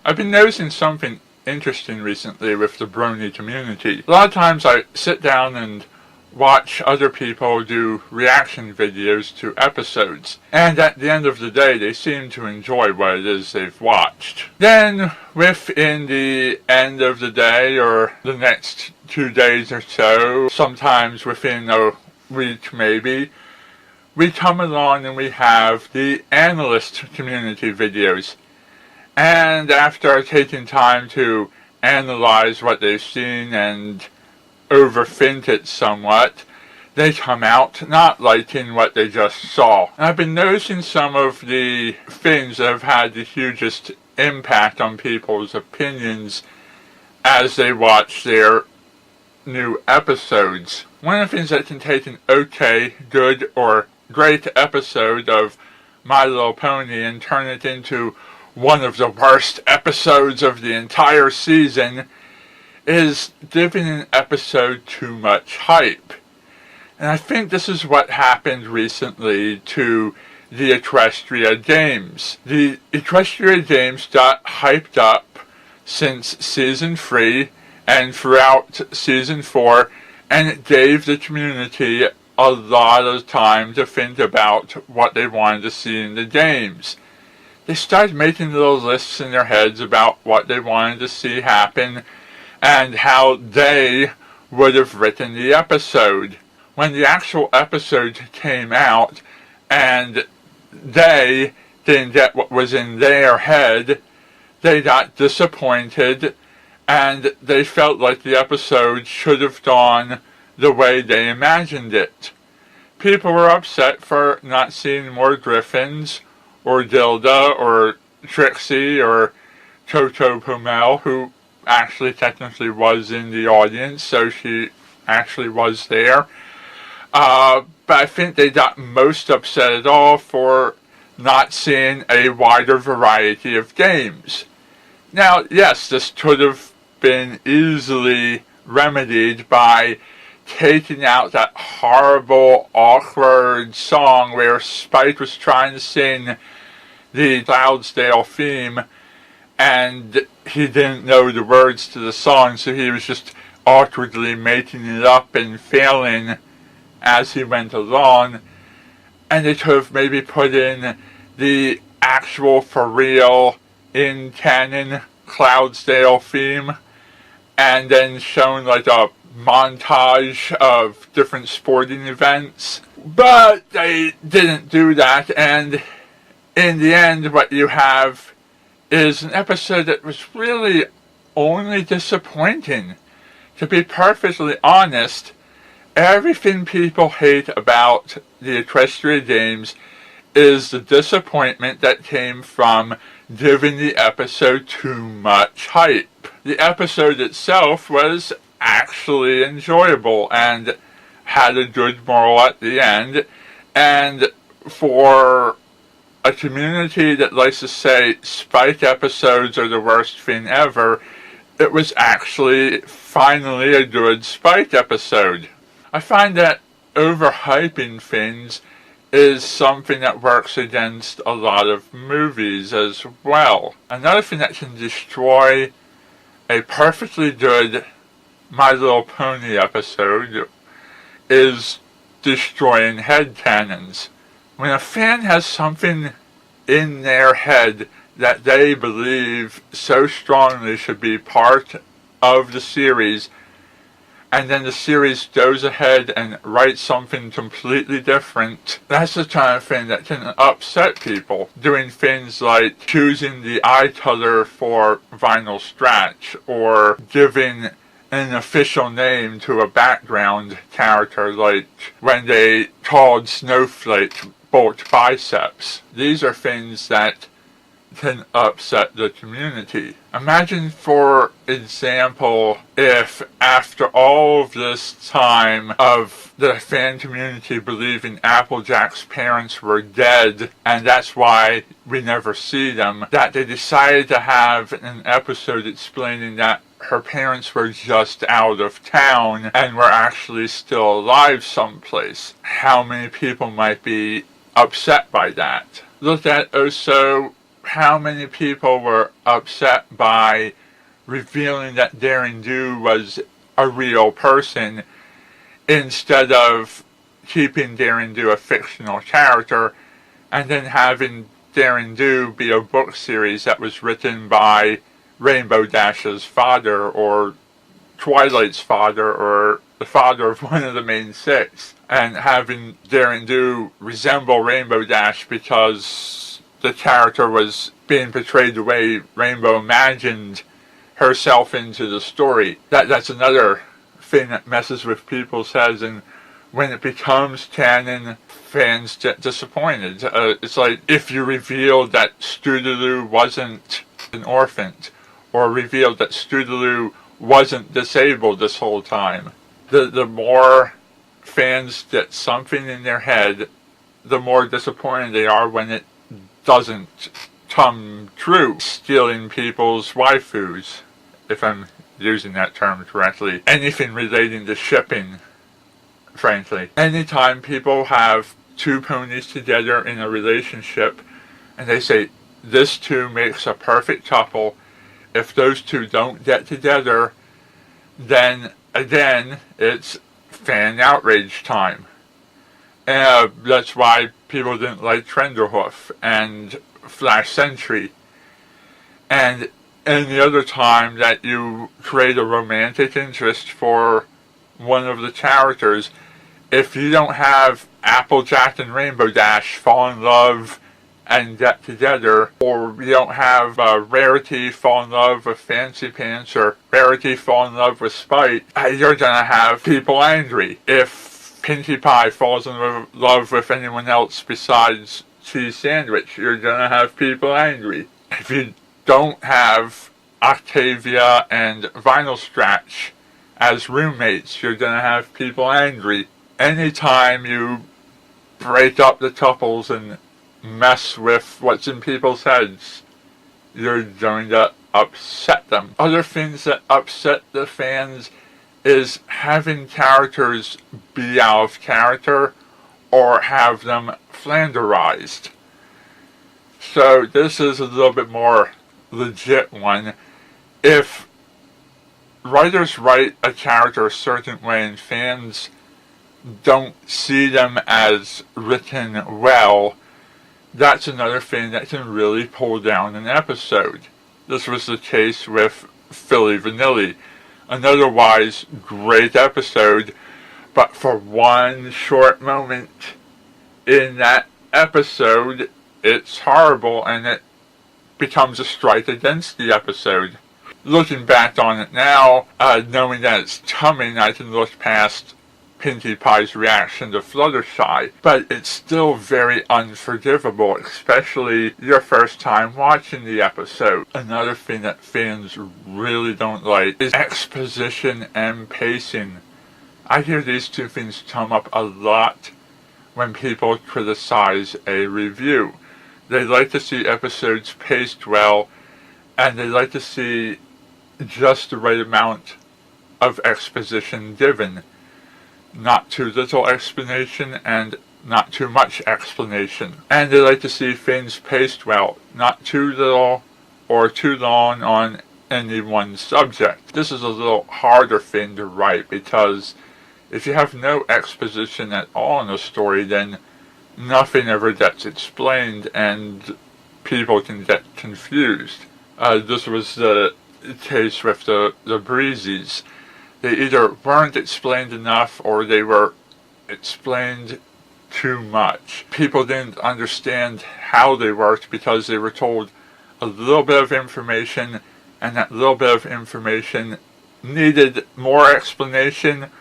I've been noticing something interesting recently with the brony community. A lot of times I sit down and watch other people do reaction videos to episodes, and at the end of the day they seem to enjoy what it is they've watched. Then within the end of the day or the next 2 days or so, sometimes within a week maybe, we come along and we have the analyst community videos. And after taking time to analyze what they've seen and overthink it somewhat, they come out not liking what they just saw. And I've been noticing some of the things that have had the hugest impact on people's opinions as they watch their new episodes. One of the things that can take an okay, good, or great episode of My Little Pony and turn it into one of the worst episodes of the entire season is giving an episode too much hype. And I think this is what happened recently to the Equestria Games. The Equestria Games got hyped up since Season 3 and throughout Season 4, and it gave the community a lot of time to think about what they wanted to see in the games. They started making little lists in their heads about what they wanted to see happen and how they would have written the episode. When the actual episode came out and they didn't get what was in their head, they got disappointed and they felt like the episode should have gone the way they imagined it. People were upset for not seeing more Griffins, or Dilda, or Trixie, or Toto Pomel, who actually technically was in the audience, so she actually was there. But I think they got most upset at all for not seeing a wider variety of games. Now, yes, this could have been easily remedied by taking out that horrible, awkward song where Spike was trying to sing the Cloudsdale theme and he didn't know the words to the song, so he was just awkwardly making it up and failing as he went along. And they could have maybe put in the actual, for real, in canon Cloudsdale theme and then shown like a montage of different sporting events. But they didn't do that, and in the end what you have is an episode that was really only disappointing. To be perfectly honest, everything people hate about the Equestria Games is the disappointment that came from giving the episode too much hype. The episode itself was actually enjoyable and had a good moral at the end, and for a community that likes to say Spike episodes are the worst thing ever, it was actually finally a good Spike episode. I find that overhyping things is something that works against a lot of movies as well. Another thing that can destroy a perfectly good My Little Pony episode is destroying headcanons. When a fan has something in their head that they believe so strongly should be part of the series, and then the series goes ahead and writes something completely different, that's the kind of thing that can upset people. Doing things like choosing the eye color for Vinyl Scratch, or giving an official name to a background character, like when they called Snowflake Bolt Biceps. These are things that can upset the community. Imagine, for example, if after all of this time of the fan community believing Applejack's parents were dead, and that's why we never see them, that they decided to have an episode explaining that her parents were just out of town and were actually still alive someplace. How many people might be upset by that? Look at also how many people were upset by revealing that Daring Do was a real person instead of keeping Daring Do a fictional character and then having Daring Do be a book series that was written by Rainbow Dash's father or Twilight's father or the father of one of the main six, and having Daring Do resemble Rainbow Dash because the character was being portrayed the way Rainbow imagined herself into the story. That's another thing that messes with people's heads, and when it becomes canon, fans get disappointed. It's like if you revealed that Stoodaloo wasn't an orphan, or revealed that Stoodaloo wasn't disabled this whole time. The more fans get something in their head, the more disappointed they are when it doesn't come true. Stealing people's waifus, if I'm using that term correctly. Anything relating to shipping, frankly. Anytime people have two ponies together in a relationship and they say, this two makes a perfect couple, if those two don't get together, then again, it's fan outrage time. And that's why people didn't like Trenderhoof and Flash Sentry. And any other time that you create a romantic interest for one of the characters, if you don't have Applejack and Rainbow Dash fall in love and get together, or you don't have Rarity fall in love with Fancy Pants, or Rarity fall in love with Spite, you're gonna have people angry. If Pinkie Pie falls in love with anyone else besides Cheese Sandwich, you're gonna have people angry. If you don't have Octavia and Vinyl Scratch as roommates, you're gonna have people angry. Anytime you break up the couples and mess with what's in people's heads, you're going to upset them. Other things that upset the fans is having characters be out of character or have them flanderized. So this is a little bit more legit one. If writers write a character a certain way and fans don't see them as written well, that's another thing that can really pull down an episode. This was the case with Philly Vanilli. An otherwise great episode, but for one short moment in that episode, it's horrible and it becomes a strike against the episode. Looking back on it now, knowing that it's coming, I can look past Pinkie Pie's reaction to Fluttershy, but it's still very unforgivable, especially your first time watching the episode. Another thing that fans really don't like is exposition and pacing. I hear these two things come up a lot when people criticize a review. They like to see episodes paced well, and they like to see just the right amount of exposition given. Not too little explanation and not too much explanation. And they like to see things paced well, not too little or too long on any one subject. This is a little harder thing to write because if you have no exposition at all in a story, then nothing ever gets explained and people can get confused. This was the case with the Breezies. They either weren't explained enough or they were explained too much. People didn't understand how they worked because they were told a little bit of information, and that little bit of information needed more explanation,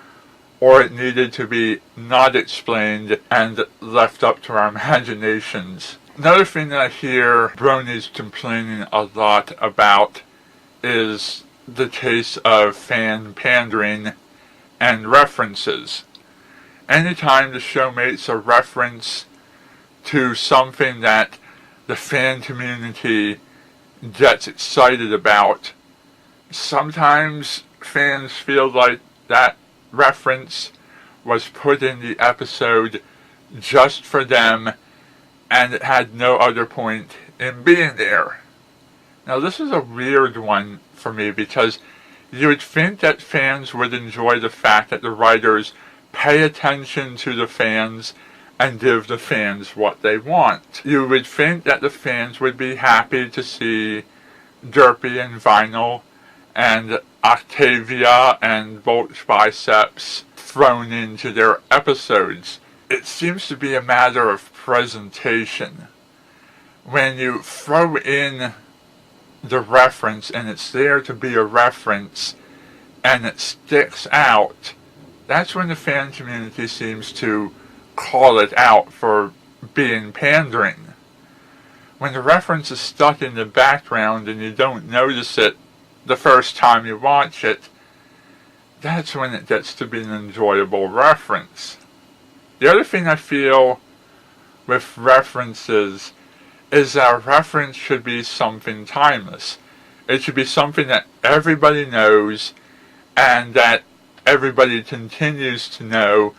or it needed to be not explained and left up to our imaginations. Another thing that I hear Bronies complaining a lot about is the case of fan pandering and references. Anytime the show makes a reference to something that the fan community gets excited about, sometimes fans feel like that reference was put in the episode just for them and it had no other point in being there. Now this is a weird one for me because you would think that fans would enjoy the fact that the writers pay attention to the fans and give the fans what they want. You would think that the fans would be happy to see Derpy and Vinyl and Octavia and Bulge Biceps thrown into their episodes. It seems to be a matter of presentation. When you throw in the reference and it's there to be a reference and it sticks out, that's when the fan community seems to call it out for being pandering. When the reference is stuck in the background and you don't notice it the first time you watch it, that's when it gets to be an enjoyable reference. The other thing I feel with references is that a reference should be something timeless. It should be something that everybody knows and that everybody continues to know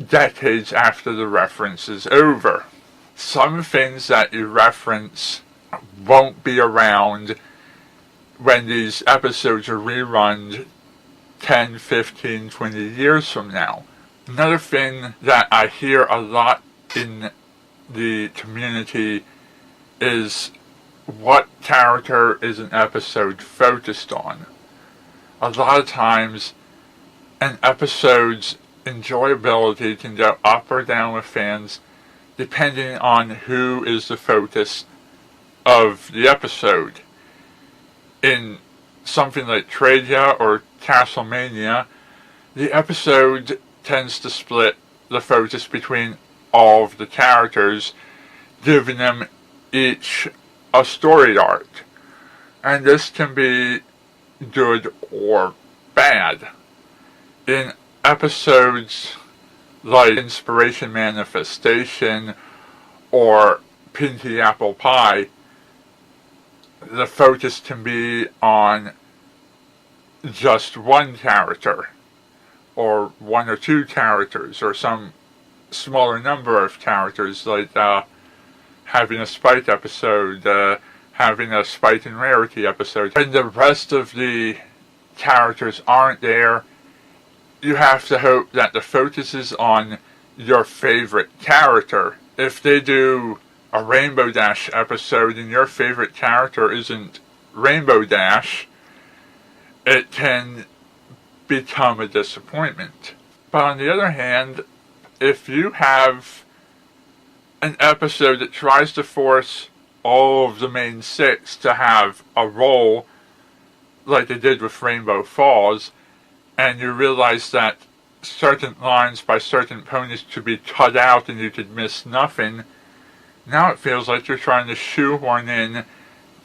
decades after the reference is over. Some things that you reference won't be around when these episodes are rerun 10, 15, 20 years from now. Another thing that I hear a lot in the community is what character is an episode focused on. A lot of times an episode's enjoyability can go up or down with fans depending on who is the focus of the episode. In something like Tradia or Castlemania, the episode tends to split the focus between all of the characters, giving them each a story arc. And this can be good or bad. In episodes like Inspiration Manifestation or Pinky Apple Pie, the focus can be on just one character, or one or two characters, or some smaller number of characters, like having a Spite episode, having a Spite and Rarity episode. When the rest of the characters aren't there, you have to hope that the focus is on your favorite character. If they do a Rainbow Dash episode and your favorite character isn't Rainbow Dash, it can become a disappointment. But on the other hand, if you have an episode that tries to force all of the main six to have a role like they did with Rainbow Falls, and you realize that certain lines by certain ponies could be cut out and you could miss nothing, now it feels like you're trying to shoehorn in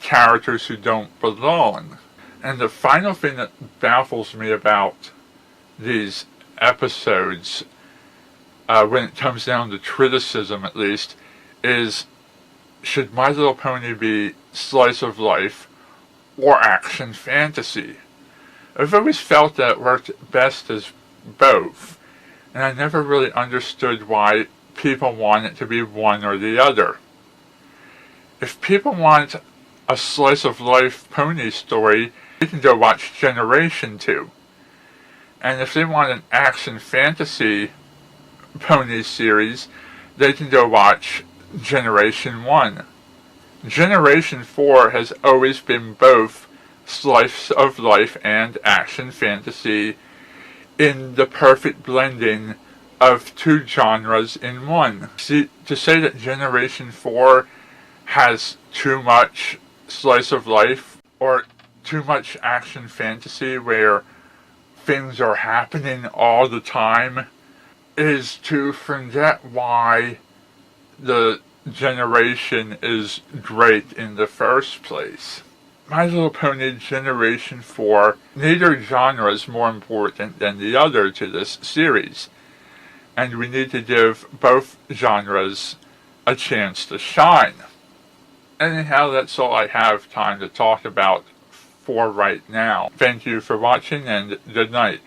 characters who don't belong. And the final thing that baffles me about these episodes, when it comes down to criticism at least, is should My Little Pony be slice of life or action fantasy? I've always felt that it worked best as both, and I never really understood why people want it to be one or the other. If people want a slice of life pony story, they can go watch Generation 2. And if they want an action fantasy pony series, they can go watch Generation 1. Generation 4 has always been both slice of life and action fantasy in the perfect blending of two genres in one. See, to say that Generation 4 has too much slice of life or too much action fantasy where things are happening all the time is to forget why the generation is great in the first place. My Little Pony Generation 4, neither genre is more important than the other to this series, and we need to give both genres a chance to shine. Anyhow, that's all I have time to talk about for right now. Thank you for watching, and good night.